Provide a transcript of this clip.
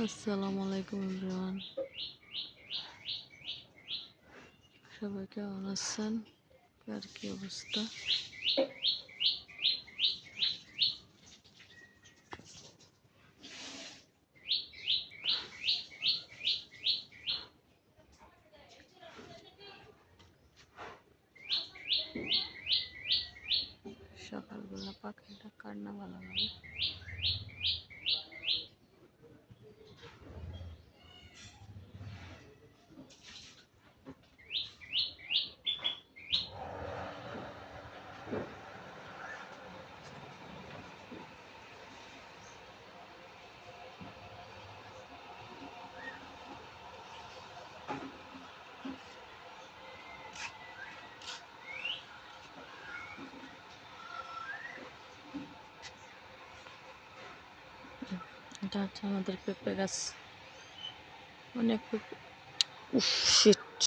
আসসালামু আলাইকুম এভরিওয়ান, সবাই কেমন আছেন? আর কি অবস্থা? সকালবেলা পাখিটা কার না ভালো লাগে। এটা হচ্ছে আমাদের পেঁপে গাছ, অনেক পেঁপে। উফ শিট।